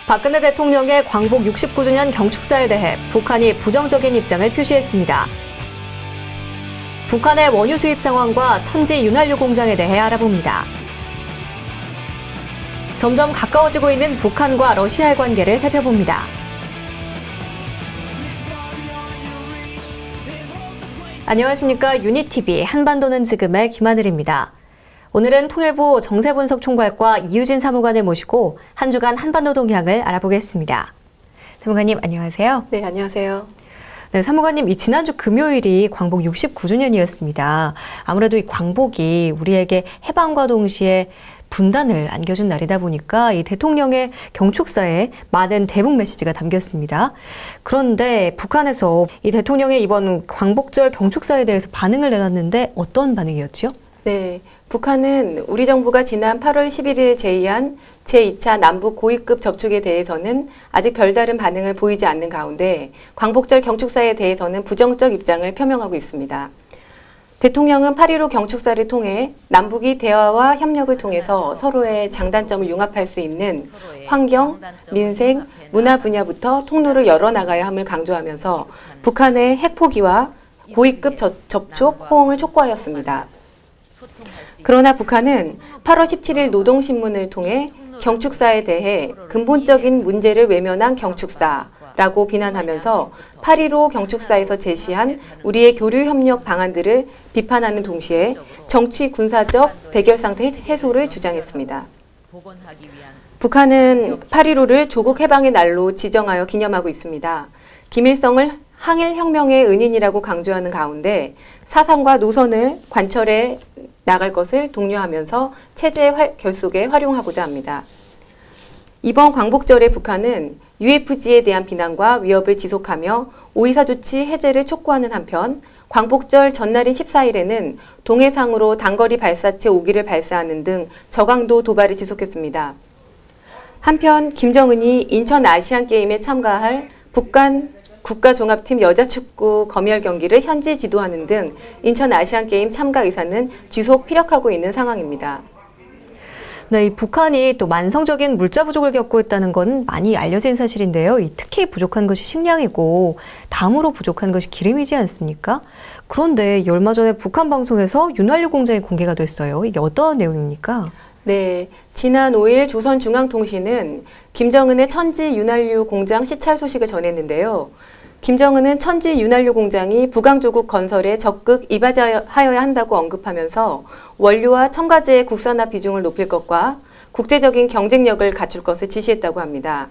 박근혜 대통령의 광복 69주년 경축사에 대해 북한이 부정적인 입장을 표시했습니다. 북한의 원유 수입 상황과 천지 윤활유 공장에 대해 알아봅니다. 점점 가까워지고 있는 북한과 러시아의 관계를 살펴봅니다. 안녕하십니까. 유니TV 한반도는 지금의 김하늘입니다. 오늘은 통일부 정세분석 총괄과 이유진 사무관을 모시고 한 주간 한반도 동향을 알아보겠습니다. 사무관님 안녕하세요. 네, 안녕하세요. 네, 사무관님, 이 지난주 금요일이 광복 69주년이었습니다. 아무래도 이 광복이 우리에게 해방과 동시에 분단을 안겨준 날이다 보니까 이 대통령의 경축사에 많은 대북 메시지가 담겼습니다. 그런데 북한에서 이 대통령의 이번 광복절 경축사에 대해서 반응을 내놨는데 어떤 반응이었죠? 네, 북한은 우리 정부가 지난 8월 11일에 제의한 제2차 남북 고위급 접촉에 대해서는 아직 별다른 반응을 보이지 않는 가운데 광복절 경축사에 대해서는 부정적 입장을 표명하고 있습니다. 대통령은 8.15 경축사를 통해 남북이 대화와 협력을 통해서 서로의 장단점을 융합할 수 있는 환경, 민생, 문화 분야부터 통로를 열어나가야 함을 강조하면서 북한의 핵포기와 고위급 접촉 호응을 촉구하였습니다. 그러나 북한은 8월 17일 노동신문을 통해 경축사에 대해 근본적인 문제를 외면한 경축사라고 비난하면서 8.15 경축사에서 제시한 우리의 교류협력 방안들을 비판하는 동시에 정치 군사적 대결상태 해소를 주장했습니다. 북한은 8.15를 조국 해방의 날로 지정하여 기념하고 있습니다. 김일성을 항일혁명의 은인이라고 강조하는 가운데 사상과 노선을 관철해 나갈 것을 독려하면서 체제 결속에 활용하고자 합니다. 이번 광복절에 북한은 UFG에 대한 비난과 위협을 지속하며 오이사 조치 해제를 촉구하는 한편 광복절 전날인 14일에는 동해상으로 단거리 발사체 5기를 발사하는 등 저강도 도발을 지속했습니다. 한편 김정은이 인천 아시안게임에 참가할 북한 국가종합팀 여자축구 검열 경기를 현지 지도하는 등 인천 아시안게임 참가 의사는 지속 피력하고 있는 상황입니다. 네, 이 북한이 또 만성적인 물자 부족을 겪고 있다는 건 많이 알려진 사실인데요. 특히 부족한 것이 식량이고 다음으로 부족한 것이 기름이지 않습니까? 그런데 얼마 전에 북한 방송에서 윤활유 공장이 공개가 됐어요. 이게 어떤 내용입니까? 네, 지난 5일 조선중앙통신은 김정은의 천지 윤활유 공장 시찰 소식을 전했는데요. 김정은은 천지 윤활유 공장이 북왕조국 건설에 적극 이바지하여야 한다고 언급하면서 원료와 첨가제의 국산화 비중을 높일 것과 국제적인 경쟁력을 갖출 것을 지시했다고 합니다.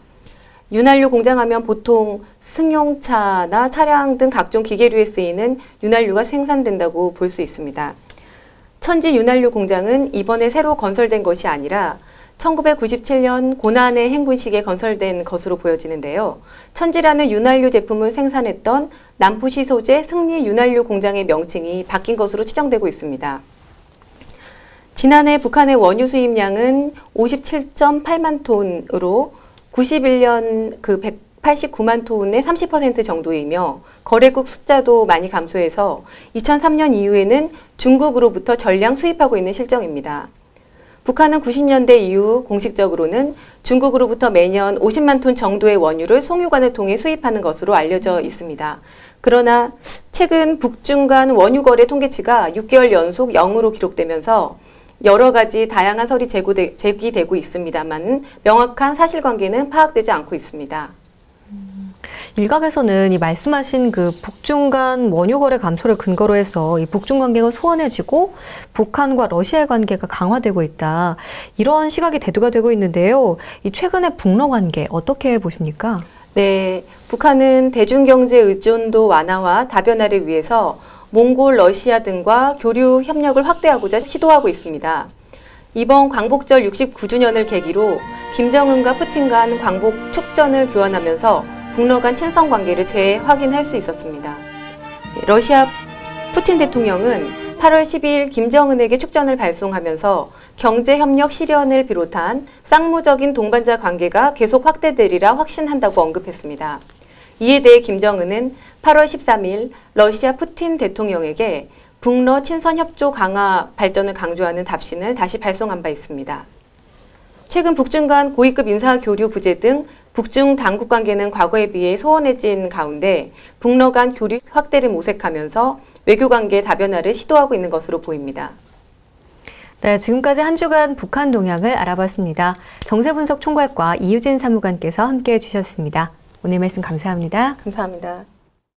윤활유 공장하면 보통 승용차나 차량 등 각종 기계류에 쓰이는 윤활유가 생산된다고 볼 수 있습니다. 천지 윤활유 공장은 이번에 새로 건설된 것이 아니라 1997년 고난의 행군식에 건설된 것으로 보여지는데요. 천지라는 윤활유 제품을 생산했던 남포시 소재 승리 윤활유 공장의 명칭이 바뀐 것으로 추정되고 있습니다. 지난해 북한의 원유 수입량은 57.8만 톤으로 91년 189만 톤의 30% 정도이며 거래국 숫자도 많이 감소해서 2003년 이후에는 중국으로부터 전량 수입하고 있는 실정입니다. 북한은 90년대 이후 공식적으로는 중국으로부터 매년 50만 톤 정도의 원유를 송유관을 통해 수입하는 것으로 알려져 있습니다. 그러나 최근 북중 간 원유 거래 통계치가 6개월 연속 0으로 기록되면서 여러 가지 다양한 설이 제기되고 있습니다만 명확한 사실관계는 파악되지 않고 있습니다. 일각에서는 이 말씀하신 그 북중 간 원유 거래 감소를 근거로 해서 이 북중 관계가 소원해지고 북한과 러시아의 관계가 강화되고 있다. 이런 시각이 대두가 되고 있는데요. 이 최근의 북러 관계 어떻게 보십니까? 네, 북한은 대중경제 의존도 완화와 다변화를 위해서 몽골, 러시아 등과 교류 협력을 확대하고자 시도하고 있습니다. 이번 광복절 69주년을 계기로 김정은과 푸틴 간 광복 축전을 교환하면서 북러 간 친선 관계를 재확인할 수 있었습니다. 러시아 푸틴 대통령은 8월 12일 김정은에게 축전을 발송하면서 경제협력 실현을 비롯한 쌍무적인 동반자 관계가 계속 확대되리라 확신한다고 언급했습니다. 이에 대해 김정은은 8월 13일 러시아 푸틴 대통령에게 북러 친선협조 강화 발전을 강조하는 답신을 다시 발송한 바 있습니다. 최근 북중 간 고위급 인사 교류 부재 등 북중 당국 관계는 과거에 비해 소원해진 가운데 북러 간 교류 확대를 모색하면서 외교 관계 다변화를 시도하고 있는 것으로 보입니다. 네, 지금까지 한 주간 북한 동향을 알아봤습니다. 정세분석 총괄과 이유진 사무관께서 함께해 주셨습니다. 오늘 말씀 감사합니다. 감사합니다.